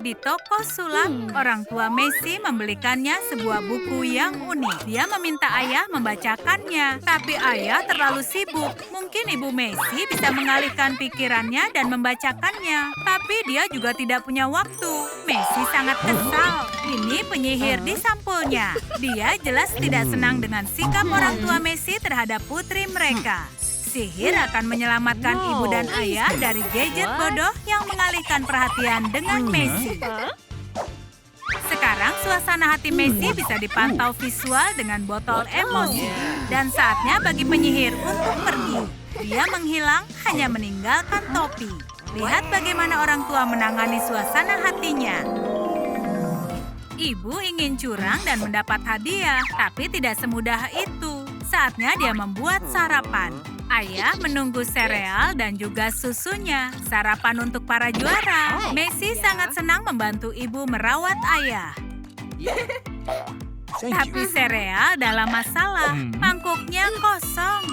Di toko sulap, orang tua Messi membelikannya sebuah buku yang unik. Dia meminta ayah membacakannya, tapi ayah terlalu sibuk. Mungkin ibu Messi bisa mengalihkan pikirannya dan membacakannya, tapi dia juga tidak punya waktu. Messi sangat kesal. Ini penyihir di sampulnya. Dia jelas tidak senang dengan sikap orang tua Messi terhadap putri mereka. Sihir akan menyelamatkan ibu dan ayah dari gadget bodoh yang mengalihkan perhatian dengan Messi. Sekarang suasana hati Messi bisa dipantau visual dengan botol emosi. Dan saatnya bagi penyihir untuk pergi. Dia menghilang hanya meninggalkan topi. Lihat bagaimana orang tua menangani suasana hatinya. Ibu ingin curang dan mendapat hadiah, tapi tidak semudah itu. Saatnya dia membuat sarapan. Ayah menunggu sereal dan juga susunya. Sarapan untuk para juara. Messi sangat senang membantu ibu merawat ayah. Tapi sereal dalam masalah. Mangkuknya kosong.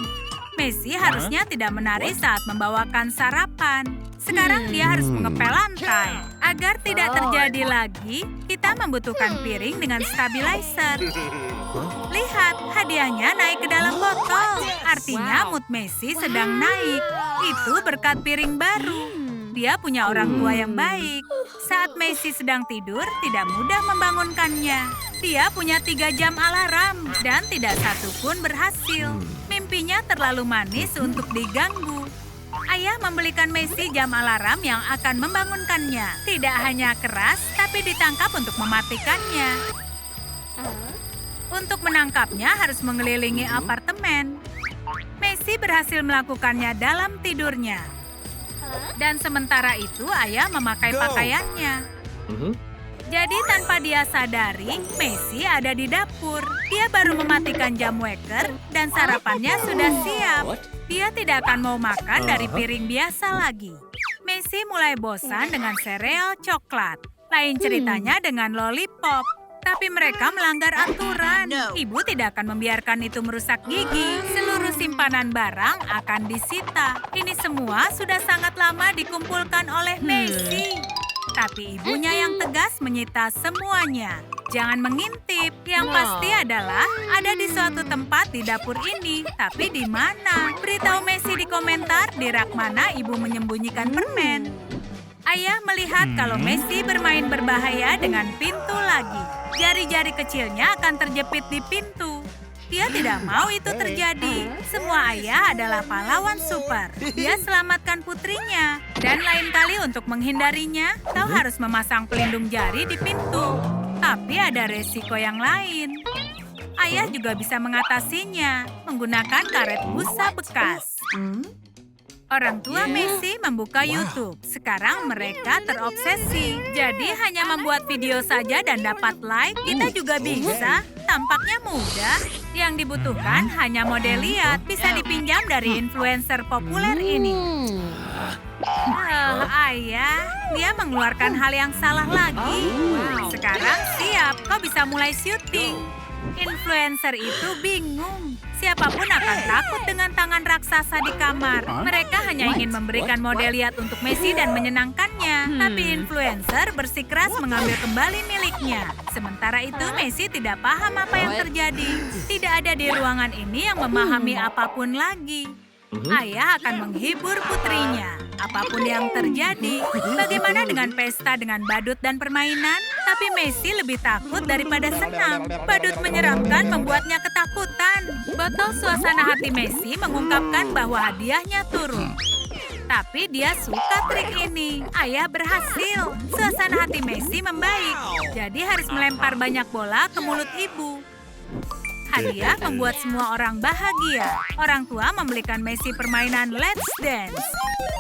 Messi harusnya tidak menari saat membawakan sarapan. Sekarang dia harus mengepel lantai. Agar tidak terjadi lagi, kita membutuhkan piring dengan stabilizer. Lihat, hadiahnya naik ke dalam botol. Artinya mood Messi sedang naik. Itu berkat piring baru. Dia punya orang tua yang baik. Saat Messi sedang tidur, tidak mudah membangunkannya. Dia punya 3 jam alarm dan tidak satu pun berhasil. Mimpinya terlalu manis untuk diganggu. Ayah membelikan Messi jam alarm yang akan membangunkannya. Tidak hanya keras, tapi ditangkap untuk mematikannya. Untuk menangkapnya harus mengelilingi apartemen. Messi berhasil melakukannya dalam tidurnya. Dan sementara itu ayah memakai pakaiannya. Jadi tanpa dia sadari, Messi ada di dapur. Dia baru mematikan jam waker dan sarapannya sudah siap. Dia tidak akan mau makan dari piring biasa lagi. Messi mulai bosan dengan sereal coklat. Lain ceritanya dengan lollipop. Tapi mereka melanggar aturan. Ibu tidak akan membiarkan itu merusak gigi. Seluruh simpanan barang akan disita. Ini semua sudah sangat lama dikumpulkan oleh Messi. Tapi ibunya yang tegas menyita semuanya. Jangan mengintip. Yang pasti adalah ada di suatu tempat di dapur ini. Tapi di mana? Beritahu Messi di komentar di rak mana ibu menyembunyikan permen. Ayah melihat kalau Messi bermain berbahaya dengan pintu lagi. Jari-jari kecilnya akan terjepit di pintu. Dia tidak mau itu terjadi. Semua ayah adalah pahlawan super. Dia selamatkan putrinya. Dan lain kali untuk menghindarinya, kau harus memasang pelindung jari di pintu. Tapi ada resiko yang lain. Ayah juga bisa mengatasinya menggunakan karet busa bekas. Orang tua Messi membuka YouTube. Sekarang mereka terobsesi. Jadi hanya membuat video saja dan dapat like, kita juga bisa. Tampaknya mudah. Yang dibutuhkan hanya model lihat. Bisa dipinjam dari influencer populer ini. Ayah, dia mengeluarkan hal yang salah lagi. Sekarang siap, kau bisa mulai syuting. Influencer itu bingung. Siapapun akan takut dengan tangan raksasa di kamar. Mereka hanya ingin memberikan model lihat untuk Messi dan menyenangkannya. Tapi influencer bersikeras mengambil kembali miliknya. Sementara itu Messi tidak paham apa yang terjadi. Tidak ada di ruangan ini yang memahami apapun lagi. Ayah akan menghibur putrinya. Apapun yang terjadi, bagaimana dengan pesta dengan badut dan permainan? Tapi Messi lebih takut daripada senang. Badut menyeramkan membuatnya ketakutan. Botol suasana hati Messi mengungkapkan bahwa hadiahnya turun. Tapi dia suka trik ini. Ayah berhasil. Suasana hati Messi membaik. Jadi harus melempar banyak bola ke mulut ibu. Hadiah membuat semua orang bahagia. Orang tua membelikan Messi permainan Let's Dance.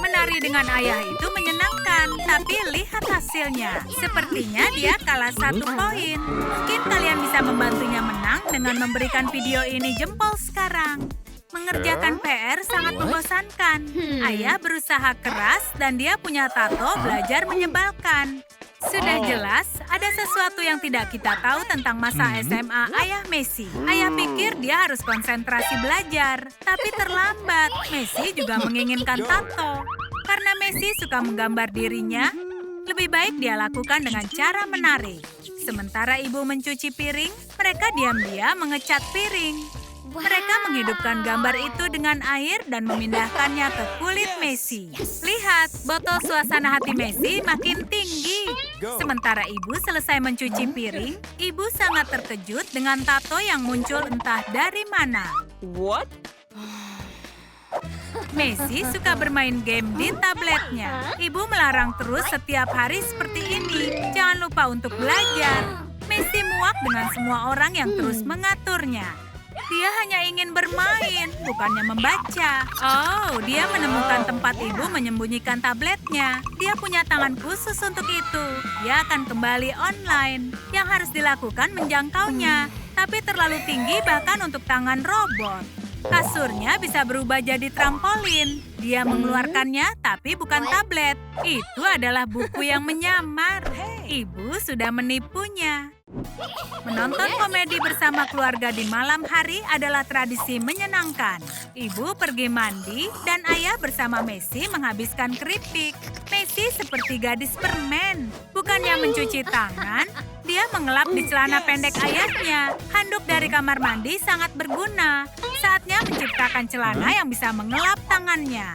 Menari dengan ayah itu menyenangkan, tapi lihat hasilnya. Sepertinya dia kalah 1 poin. Mungkin kalian bisa membantunya menang dengan memberikan video ini jempol sekarang. Mengerjakan PR sangat membosankan. Ayah berusaha keras dan dia punya tato belajar menyebalkan. Sudah jelas, ada sesuatu yang tidak kita tahu tentang masa SMA ayah Messi. Ayah pikir dia harus konsentrasi belajar, tapi terlambat. Messi juga menginginkan tato. Karena Messi suka menggambar dirinya, Lebih baik dia lakukan dengan cara menarik. Sementara ibu mencuci piring, mereka diam-diam mengecat piring. Mereka menghidupkan gambar itu dengan air dan memindahkannya ke kulit Messi. Lihat, botol suasana hati Messi makin tinggi. Sementara ibu selesai mencuci piring, ibu sangat terkejut dengan tato yang muncul entah dari mana. What? Messi suka bermain game di tabletnya. Ibu melarang terus setiap hari seperti ini. Jangan lupa untuk belajar. Messi muak dengan semua orang yang terus mengaturnya. Dia hanya ingin bermain, bukannya membaca. Oh, dia menemukan tempat ibu menyembunyikan tabletnya. Dia punya tangan khusus untuk itu. Dia akan kembali online. Yang harus dilakukan menjangkaunya, tapi terlalu tinggi bahkan untuk tangan robot. Kasurnya bisa berubah jadi trampolin. Dia mengeluarkannya, tapi bukan tablet. Itu adalah buku yang menyamar. Ibu sudah menipunya. Menonton komedi bersama keluarga di malam hari adalah tradisi menyenangkan. Ibu pergi mandi dan ayah bersama Messi menghabiskan keripik. Messi seperti gadis permen. Bukannya mencuci tangan, dia mengelap di celana pendek ayahnya. Handuk dari kamar mandi sangat berguna. Saatnya menciptakan celana yang bisa mengelap tangannya.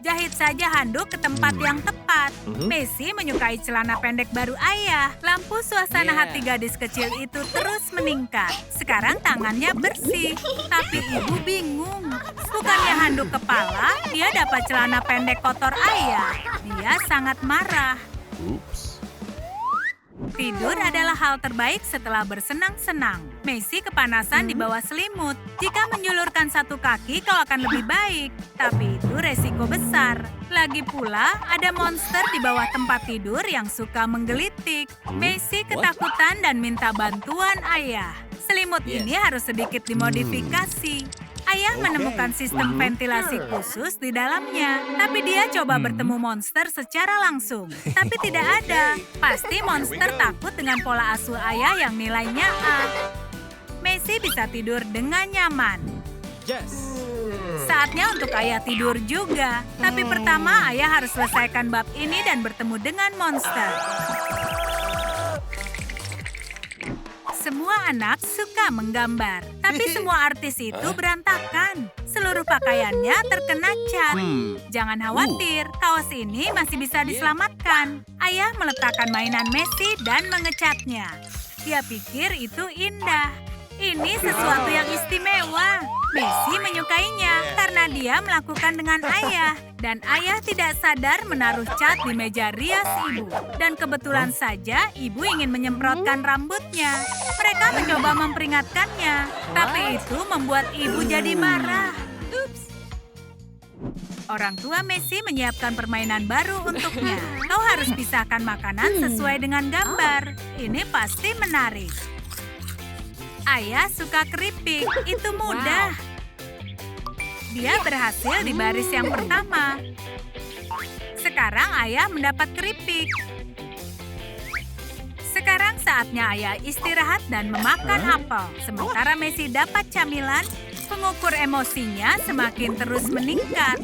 Jahit saja handuk ke tempat yang tepat. Messi menyukai celana pendek baru ayah. Lampu suasana hati gadis kecil itu terus meningkat. Sekarang tangannya bersih, tapi ibu bingung. Bukannya handuk kepala, dia dapat celana pendek kotor ayah. Dia sangat marah. Tidur adalah hal terbaik setelah bersenang-senang. Messi kepanasan di bawah selimut. Jika menjulurkan satu kaki, kau akan lebih baik. Tapi itu resiko besar. Lagi pula, ada monster di bawah tempat tidur yang suka menggelitik. Messi ketakutan dan minta bantuan ayah. Selimut ini harus sedikit dimodifikasi. Ayah menemukan sistem ventilasi khusus di dalamnya. Tapi dia coba bertemu monster secara langsung. Tapi tidak ada. Pasti monster takut dengan pola asuh ayah yang nilainya A. Messi bisa tidur dengan nyaman. Saatnya untuk ayah tidur juga. Tapi pertama ayah harus selesaikan bab ini dan bertemu dengan monster. Semua anak suka menggambar, tapi semua artis itu berantakan. Seluruh pakaiannya terkena cat. Jangan khawatir, kaos ini masih bisa diselamatkan. Ayah meletakkan mainan Messi dan mengecatnya. Dia pikir itu indah. Ini sesuatu yang istimewa. Messi menyukainya karena dia melakukan dengan ayah. Dan ayah tidak sadar menaruh cat di meja rias ibu. Dan kebetulan saja ibu ingin menyemprotkan rambutnya. Mereka mencoba memperingatkannya. Tapi itu membuat ibu jadi marah. Orang tua Messi menyiapkan permainan baru untuknya. Kau harus pisahkan makanan sesuai dengan gambar. Ini pasti menarik. Ayah suka keripik, itu mudah. Dia berhasil di baris yang pertama. Sekarang ayah mendapat keripik. Sekarang saatnya ayah istirahat dan memakan apel. Sementara Messi dapat camilan, pengukur emosinya semakin terus meningkat.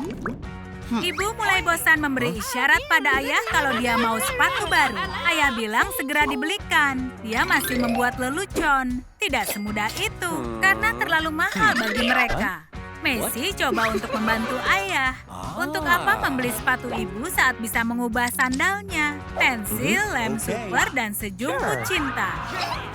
Ibu mulai bosan memberi isyarat pada ayah kalau dia mau sepatu baru. Ayah bilang segera dibelikan. Dia masih membuat lelucon. Tidak semudah itu, karena terlalu mahal bagi mereka. Messi coba untuk membantu ayah. Untuk apa membeli sepatu ibu saat bisa mengubah sandalnya? Pensil, lem super, dan sejumlah cinta.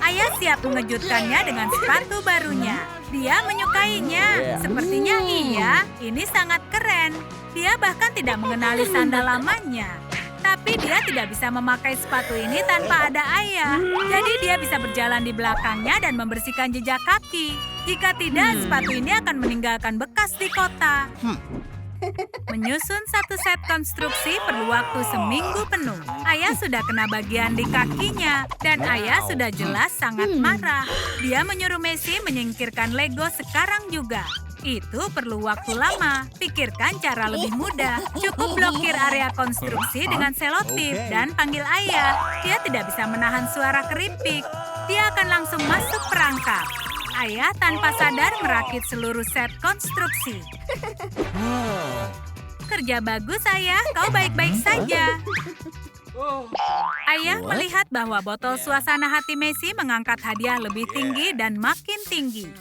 Ayah siap mengejutkannya dengan sepatu barunya. Dia menyukainya. Sepertinya iya, ini sangat keren. Dia bahkan tidak mengenali sandal lamanya. Tapi dia tidak bisa memakai sepatu ini tanpa ada ayah. Jadi dia bisa berjalan di belakangnya dan membersihkan jejak kaki. Jika tidak, sepatu ini akan meninggalkan bekas di kota. Menyusun satu set konstruksi perlu waktu seminggu penuh. Ayah sudah kena bagian di kakinya. Dan ayah sudah jelas sangat marah. Dia menyuruh Messi menyingkirkan Lego sekarang juga. Itu perlu waktu lama. Pikirkan cara lebih mudah. Cukup blokir area konstruksi dengan selotip dan panggil ayah. Dia tidak bisa menahan suara keripik. Dia akan langsung masuk perangkap. Ayah tanpa sadar merakit seluruh set konstruksi. Kerja bagus, ayah. Kau baik-baik saja. Ayah melihat bahwa botol suasana hati Messi mengangkat hadiah lebih tinggi dan makin tinggi.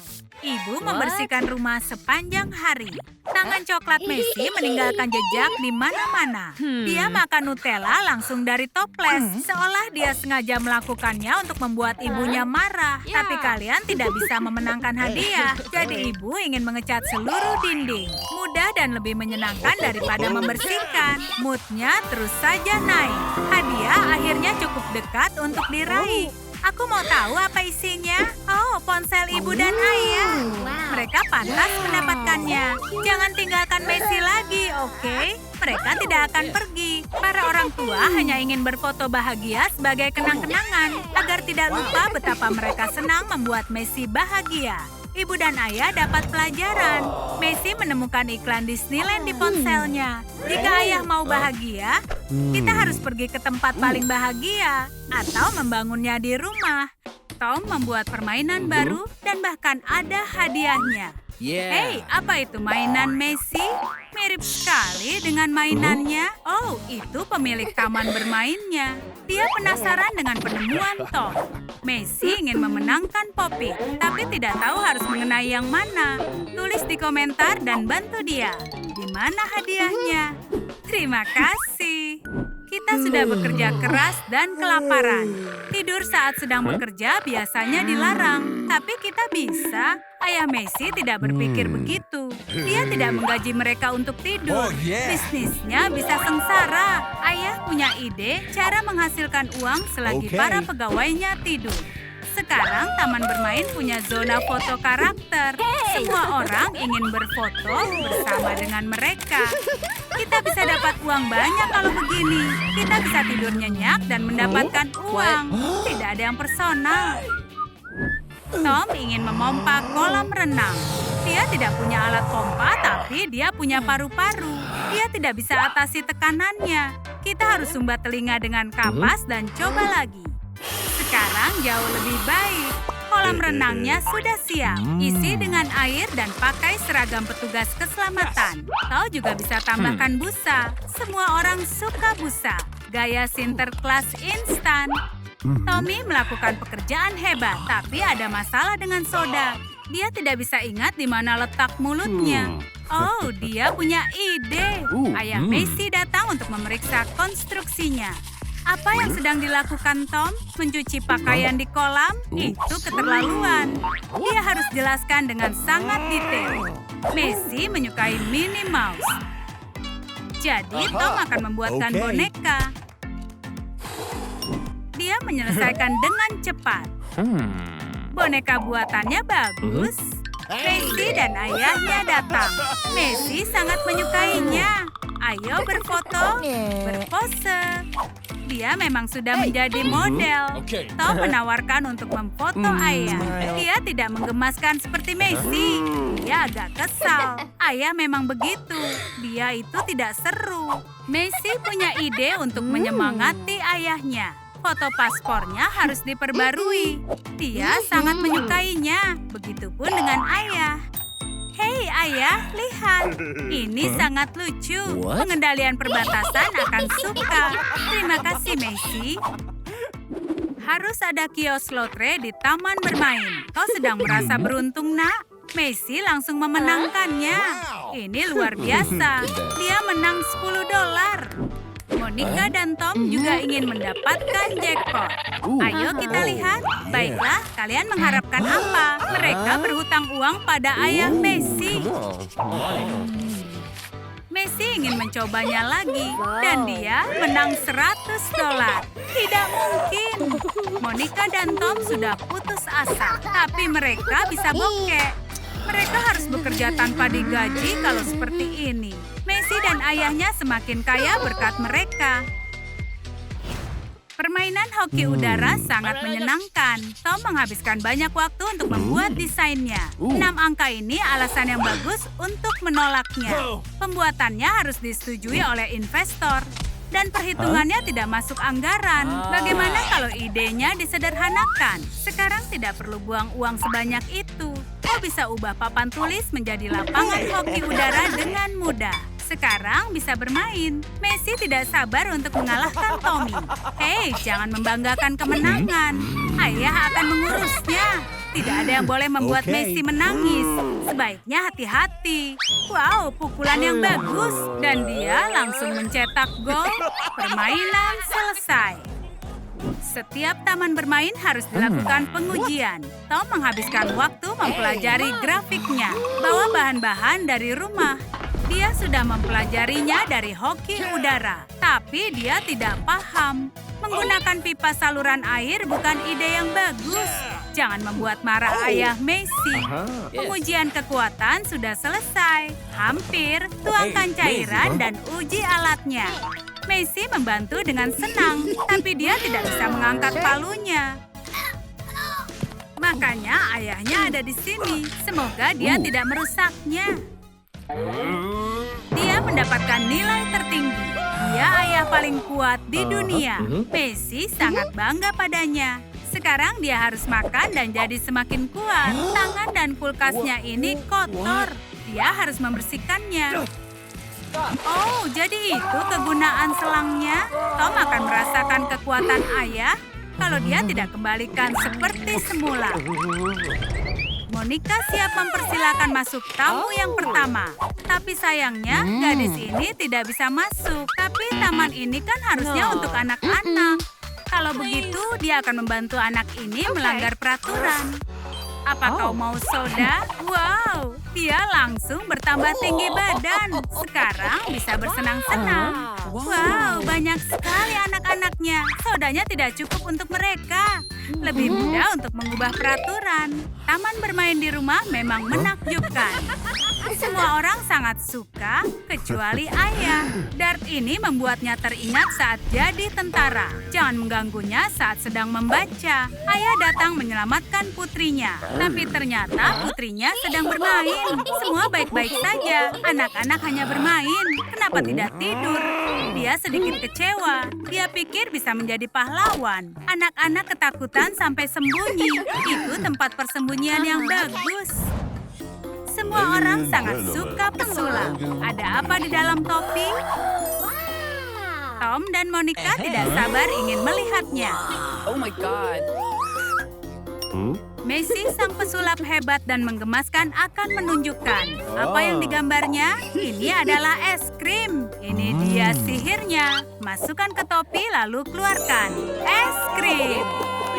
Ibu membersihkan rumah sepanjang hari. Tangan coklat Messi meninggalkan jejak di mana-mana. Dia makan Nutella langsung dari toples, seolah dia sengaja melakukannya untuk membuat ibunya marah. Tapi kalian tidak bisa memenangkan hadiah, jadi ibu ingin mengecat seluruh dinding. Mudah dan lebih menyenangkan daripada membersihkan. Moodnya terus saja naik. Hadiah akhirnya cukup dekat untuk diraih. Aku mau tahu apa isinya. Oh, ponsel ibu dan ayah. Mereka pantas mendapatkannya. Jangan tinggalkan Messi lagi, oke? Mereka tidak akan pergi. Para orang tua hanya ingin berfoto bahagia sebagai kenang-kenangan, agar tidak lupa betapa mereka senang membuat Messi bahagia. Ibu dan ayah dapat pelajaran. Messi menemukan iklan Disneyland di ponselnya. Jika ayah mau bahagia, kita harus pergi ke tempat paling bahagia atau membangunnya di rumah. Tom membuat permainan baru dan bahkan ada hadiahnya. Hei, apa itu mainan Messi? Mirip sekali dengan mainannya. Oh, itu pemilik taman bermainnya. Dia penasaran dengan penemuan Tom. Messi ingin memenangkan Poppy, tapi tidak tahu harus mengenai yang mana. Tulis di komentar dan bantu dia. Di mana hadiahnya? Terima kasih. Kita sudah bekerja keras dan kelaparan. Tidur saat sedang bekerja biasanya dilarang, tapi kita bisa. Ayah Messi tidak berpikir begitu. Dia tidak menggaji mereka untuk tidur. Bisnisnya bisa sengsara. Ayah punya ide cara menghasilkan uang selagi para pegawainya tidur. Sekarang taman bermain punya zona foto karakter. Semua orang ingin berfoto bersama dengan mereka. Kita bisa dapat uang banyak kalau begini. Kita bisa tidur nyenyak dan mendapatkan uang. Tidak ada yang personal. Tom ingin memompa kolam renang. Dia tidak punya alat pompa, tapi dia punya paru-paru. Dia tidak bisa atasi tekanannya. Kita harus sumbat telinga dengan kapas dan coba lagi. Sekarang jauh lebih baik. Kolam renangnya sudah siap. Isi dengan air dan pakai seragam petugas keselamatan. Kau juga bisa tambahkan busa. Semua orang suka busa. Gaya Sinterklas instan. Tommy melakukan pekerjaan hebat, tapi ada masalah dengan soda. Dia tidak bisa ingat di mana letak mulutnya. Oh, dia punya ide. Ayah Messi datang untuk memeriksa konstruksinya. Apa yang sedang dilakukan Tom? Mencuci pakaian di kolam? Itu keterlaluan. Dia harus jelaskan dengan sangat detail. Messi menyukai Minnie Mouse. Jadi Tom akan membuatkan boneka. Dia menyelesaikan dengan cepat. Boneka buatannya bagus. Messi dan ayahnya datang. Messi sangat menyukainya. Ayo berfoto, berpose. Dia memang sudah menjadi model. Tom menawarkan untuk memfoto ayah. Dia tidak menggemaskan seperti Messi. Dia agak kesal. Ayah memang begitu. Dia itu tidak seru. Messi punya ide untuk menyemangati ayahnya. Foto paspornya harus diperbarui. Dia sangat menyukainya. Begitupun dengan ayah. Hei ayah, lihat. Ini sangat lucu. Pengendalian perbatasan akan suka. Terima kasih, Messi. Harus ada kios lotre di taman bermain. Kau sedang merasa beruntung, nak? Messi langsung memenangkannya. Ini luar biasa. Dia menang $10. Monica dan Tom juga ingin mendapatkan jackpot. Ayo kita lihat. Baiklah, kalian mengharapkan apa? Mereka berhutang uang pada ayah Messi. Messi ingin mencobanya lagi. Dan dia menang $100. Tidak mungkin. Monica dan Tom sudah putus asa. Tapi mereka bisa bokeh. Mereka harus bekerja tanpa digaji kalau seperti ini. Messi dan ayahnya semakin kaya berkat mereka. Permainan hoki udara sangat menyenangkan. Tom menghabiskan banyak waktu untuk membuat desainnya. 6 angka ini alasan yang bagus untuk menolaknya. Pembuatannya harus disetujui oleh investor. Dan perhitungannya tidak masuk anggaran. Bagaimana kalau idenya disederhanakan? Sekarang tidak perlu buang uang sebanyak itu. Kau bisa ubah papan tulis menjadi lapangan hoki udara dengan mudah. Sekarang bisa bermain. Messi tidak sabar untuk mengalahkan Tommy. Hei, jangan membanggakan kemenangan. Ayah akan mengurusnya. Tidak ada yang boleh membuat Messi menangis. Sebaiknya hati-hati. Wow, pukulan yang bagus. Dan dia langsung mencetak gol. Permainan selesai. Setiap taman bermain harus dilakukan pengujian. Tom menghabiskan waktu mempelajari grafiknya. Bawa bahan-bahan dari rumah. Dia sudah mempelajarinya dari hoki udara. Tapi dia tidak paham. Menggunakan pipa saluran air bukan ide yang bagus. Jangan membuat marah ayah Messi. Pengujian kekuatan sudah selesai. Hampir, tuangkan cairan dan uji alatnya. Messi membantu dengan senang, tapi dia tidak bisa mengangkat palunya. Makanya ayahnya ada di sini. Semoga dia tidak merusaknya. Dia mendapatkan nilai tertinggi. Dia ayah paling kuat di dunia. Messi sangat bangga padanya. Sekarang dia harus makan dan jadi semakin kuat. Tangan dan kulkasnya ini kotor. Dia harus membersihkannya. Oh, jadi itu kegunaan selangnya? Tom akan merasakan kekuatan ayah kalau dia tidak kembalikan seperti semula. Monica siap mempersilakan masuk tamu yang pertama. Tapi sayangnya, gadis ini tidak bisa masuk. Tapi taman ini kan harusnya untuk anak-anak. Kalau begitu, dia akan membantu anak ini melanggar peraturan. Apa kau mau soda? Wow, dia langsung bertambah tinggi badan. Sekarang bisa bersenang-senang. Wow, banyak sekali anak-anaknya. Sodanya tidak cukup untuk mereka. Lebih mudah untuk mengubah peraturan. Taman bermain di rumah memang menakjubkan. Semua orang sangat suka, kecuali ayah. Dart ini membuatnya teringat saat jadi tentara. Jangan mengganggunya saat sedang membaca. Ayah datang menyelamatkan putrinya. Tapi ternyata putrinya sedang bermain. Semua baik-baik saja. Anak-anak hanya bermain. Kenapa tidak tidur? Dia sedikit kecewa. Dia pikir bisa menjadi pahlawan. Anak-anak ketakutan sampai sembunyi. Itu tempat persembunyian yang bagus. Semua orang sangat suka pesulap. Ada apa di dalam topi? Tom dan Monica tidak sabar ingin melihatnya. Oh my God. Messi sang pesulap hebat dan menggemaskan akan menunjukkan. Apa yang digambarnya? Ini adalah es krim. Ini dia sihirnya. Masukkan ke topi lalu keluarkan. Es krim.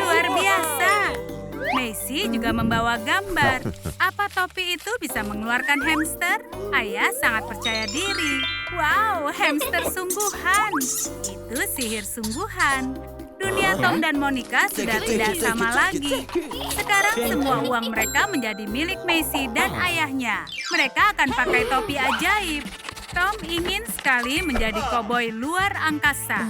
Luar biasa. Messi juga membawa gambar. Apa topi itu bisa mengeluarkan hamster? Ayah sangat percaya diri. Wow, hamster sungguhan. Itu sihir sungguhan. Dunia Tom dan Monica sudah tidak sama lagi. Sekarang semua uang mereka menjadi milik Messi dan ayahnya. Mereka akan pakai topi ajaib. Tom ingin sekali menjadi koboi luar angkasa.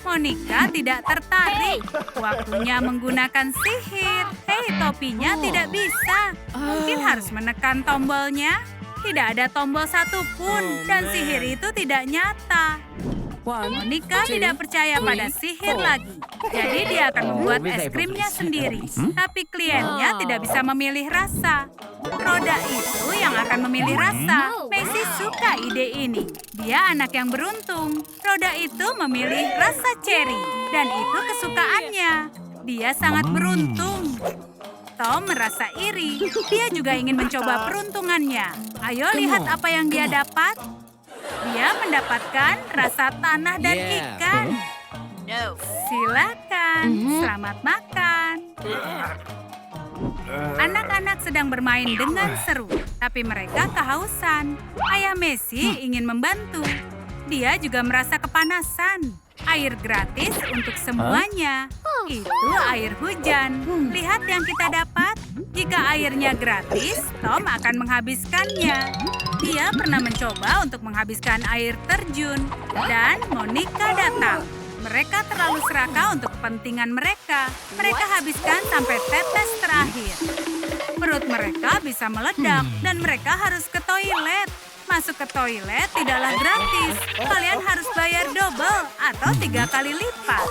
Monica tidak tertarik. Waktunya menggunakan sihir. Hei, topinya tidak bisa. Mungkin harus menekan tombolnya. Tidak ada tombol satupun dan sihir itu tidak nyata. Monica tidak percaya pada sihir lagi. Jadi dia akan membuat es krimnya sendiri. Tapi kliennya tidak bisa memilih rasa. Roda itu yang akan memilih rasa. Messi suka ide ini. Dia anak yang beruntung. Roda itu memilih rasa cherry. Dan itu kesukaannya. Dia sangat beruntung. Tom merasa iri. Dia juga ingin mencoba peruntungannya. Ayo lihat apa yang dia dapat. Dia mendapatkan rasa tanah dan ikan. Silakan, selamat makan. Anak-anak sedang bermain dengan seru, tapi mereka kehausan. Ayah Messi ingin membantu. Dia juga merasa kepanasan. Air gratis untuk semuanya. Itu air hujan. Lihat yang kita dapat. Jika airnya gratis, Tom akan menghabiskannya. Dia pernah mencoba untuk menghabiskan air terjun. Dan Monica datang. Mereka terlalu serakah untuk kepentingan mereka. Mereka habiskan sampai tetes terakhir. Perut mereka bisa meledak dan mereka harus ke toilet. Masuk ke toilet tidaklah gratis. Kalian harus bayar double atau 3 kali lipat.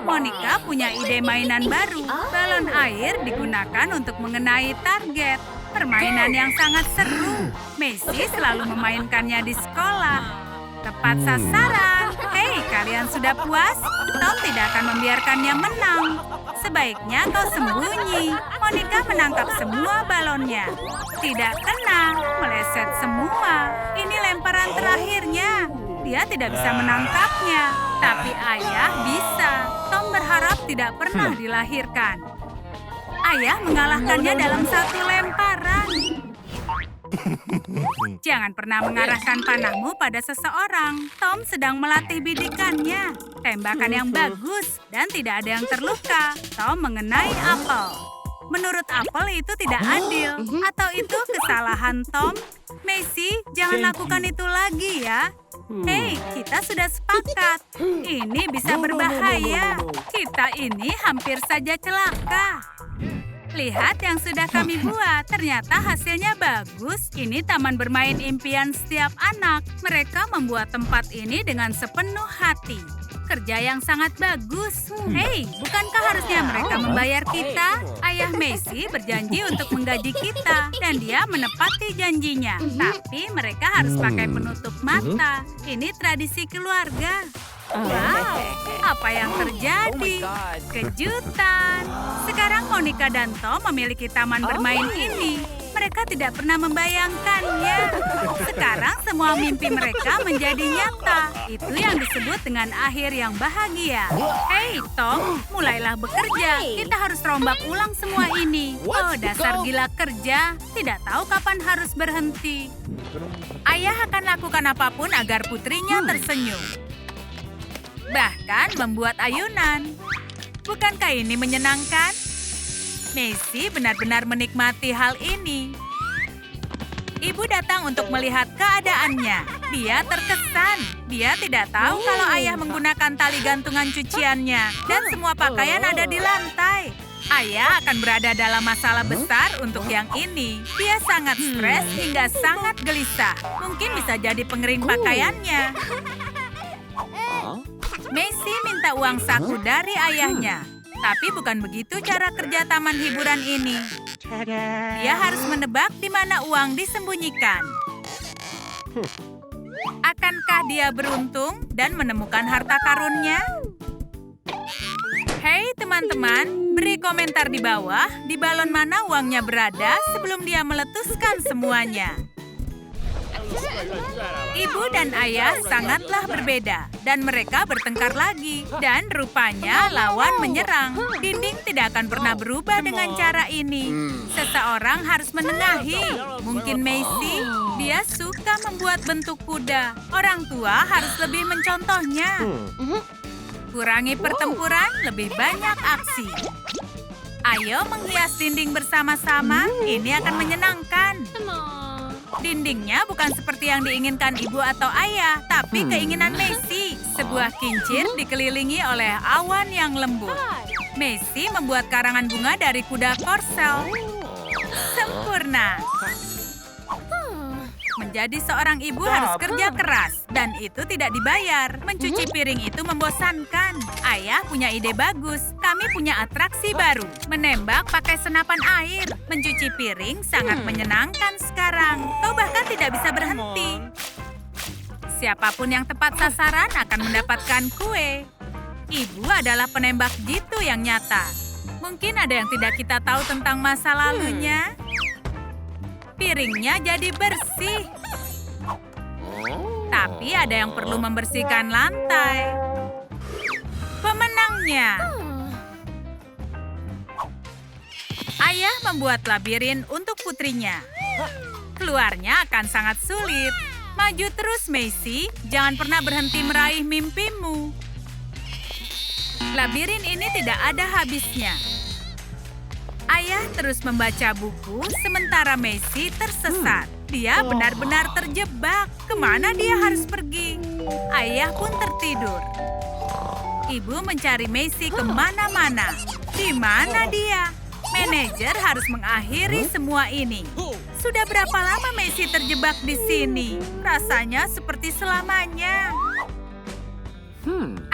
Monica punya ide mainan baru. Balon air digunakan untuk mengenai target. Permainan yang sangat seru. Messi selalu memainkannya di sekolah. Tepat sasaran. Hei, kalian sudah puas? Tom tidak akan membiarkannya menang. Sebaiknya kau sembunyi. Monica menangkap semua balonnya. Tidak kena, meleset semua. Ini lemparan terakhirnya. Dia tidak bisa menangkapnya. Tapi ayah bisa. Tom berharap tidak pernah dilahirkan. Ayah mengalahkannya dalam satu lemparan. Jangan pernah mengarahkan panahmu pada seseorang. Tom sedang melatih bidikannya. Tembakan yang bagus dan tidak ada yang terluka. Tom mengenai apel. Menurut apel itu tidak adil. Atau itu kesalahan Tom? Messi, jangan lakukan itu lagi ya. Hei, kita sudah sepakat. Ini bisa berbahaya. Kita ini hampir saja celaka. Lihat yang sudah kami buat. Ternyata hasilnya bagus. Ini taman bermain impian setiap anak. Mereka membuat tempat ini dengan sepenuh hati. Kerja yang sangat bagus. Hei, bukankah harusnya mereka membayar kita? Ayah Messi berjanji untuk menggaji kita. Dan dia menepati janjinya. Tapi mereka harus pakai penutup mata. Ini tradisi keluarga. Wow, apa yang terjadi? Kejutan. Sekarang Monica dan Tom memiliki taman bermain ini. Mereka tidak pernah membayangkannya. Sekarang semua mimpi mereka menjadi nyata. Itu yang disebut dengan akhir yang bahagia. Hei Tom, mulailah bekerja. Kita harus rombak ulang semua ini. Oh, dasar gila kerja. Tidak tahu kapan harus berhenti. Ayah akan lakukan apapun agar putrinya tersenyum. Bahkan membuat ayunan. Bukankah ini menyenangkan? Messi benar-benar menikmati hal ini. Ibu datang untuk melihat keadaannya. Dia terkesan. Dia tidak tahu kalau ayah menggunakan tali gantungan cuciannya. Dan semua pakaian ada di lantai. Ayah akan berada dalam masalah besar untuk yang ini. Dia sangat stres hingga sangat gelisah. Mungkin bisa jadi pengering pakaiannya. Messi minta uang saku dari ayahnya. Tapi bukan begitu cara kerja taman hiburan ini. Dia harus menebak di mana uang disembunyikan. Akankah dia beruntung dan menemukan harta karunnya? Hei teman-teman, beri komentar di bawah di balon mana uangnya berada sebelum dia meletuskan semuanya. Ibu dan ayah sangatlah berbeda dan mereka bertengkar lagi. Dan rupanya lawan menyerang. Dinding tidak akan pernah berubah dengan cara ini. Seseorang harus menengahi. Mungkin Messi, dia suka membuat bentuk kuda. Orang tua harus lebih mencontohnya. Kurangi pertempuran, lebih banyak aksi. Ayo menghias dinding bersama-sama, ini akan menyenangkan. Dindingnya bukan seperti yang diinginkan ibu atau ayah, tapi keinginan Messi. Sebuah kincir dikelilingi oleh awan yang lembut. Messi membuat karangan bunga dari kuda korsel. Sempurna. Menjadi seorang ibu harus kerja keras, dan itu tidak dibayar. Mencuci piring itu membosankan. Ayah punya ide bagus. Kami punya atraksi baru. Menembak pakai senapan air. Mencuci piring sangat menyenangkan sekarang. Kau bahkan tidak bisa berhenti. Siapapun yang tepat sasaran akan mendapatkan kue. Ibu adalah penembak jitu yang nyata. Mungkin ada yang tidak kita tahu tentang masa lalunya. Piringnya jadi bersih. Tapi ada yang perlu membersihkan lantai. Pemenangnya. Ayah membuat labirin untuk putrinya. Keluarnya akan sangat sulit. Maju terus, Messi. Jangan pernah berhenti meraih mimpimu. Labirin ini tidak ada habisnya. Ayah terus membaca buku, sementara Messi tersesat. Dia benar-benar terjebak. Kemana dia harus pergi? Ayah pun tertidur. Ibu mencari Messi kemana-mana. Di mana dia? Manajer harus mengakhiri semua ini. Sudah berapa lama Messi terjebak di sini? Rasanya seperti selamanya.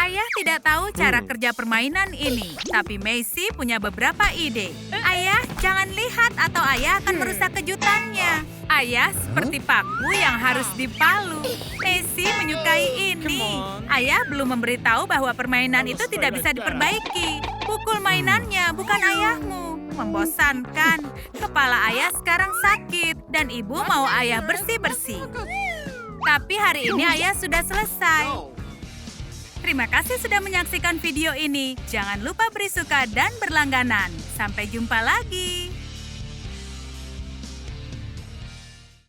Ayah tidak tahu cara kerja permainan ini, tapi Macy punya beberapa ide. Ayah, jangan lihat atau ayah akan merusak kejutannya. Ayah seperti paku yang harus dipalu. Macy menyukai ini. Ayah belum memberitahu bahwa permainan itu tidak bisa diperbaiki. Pukul mainannya, bukan ayahmu. Membosankan. Kepala ayah sekarang sakit dan ibu mau ayah bersih-bersih. Tapi hari ini ayah sudah selesai. Terima kasih sudah menyaksikan video ini. Jangan lupa beri suka dan berlangganan. Sampai jumpa lagi.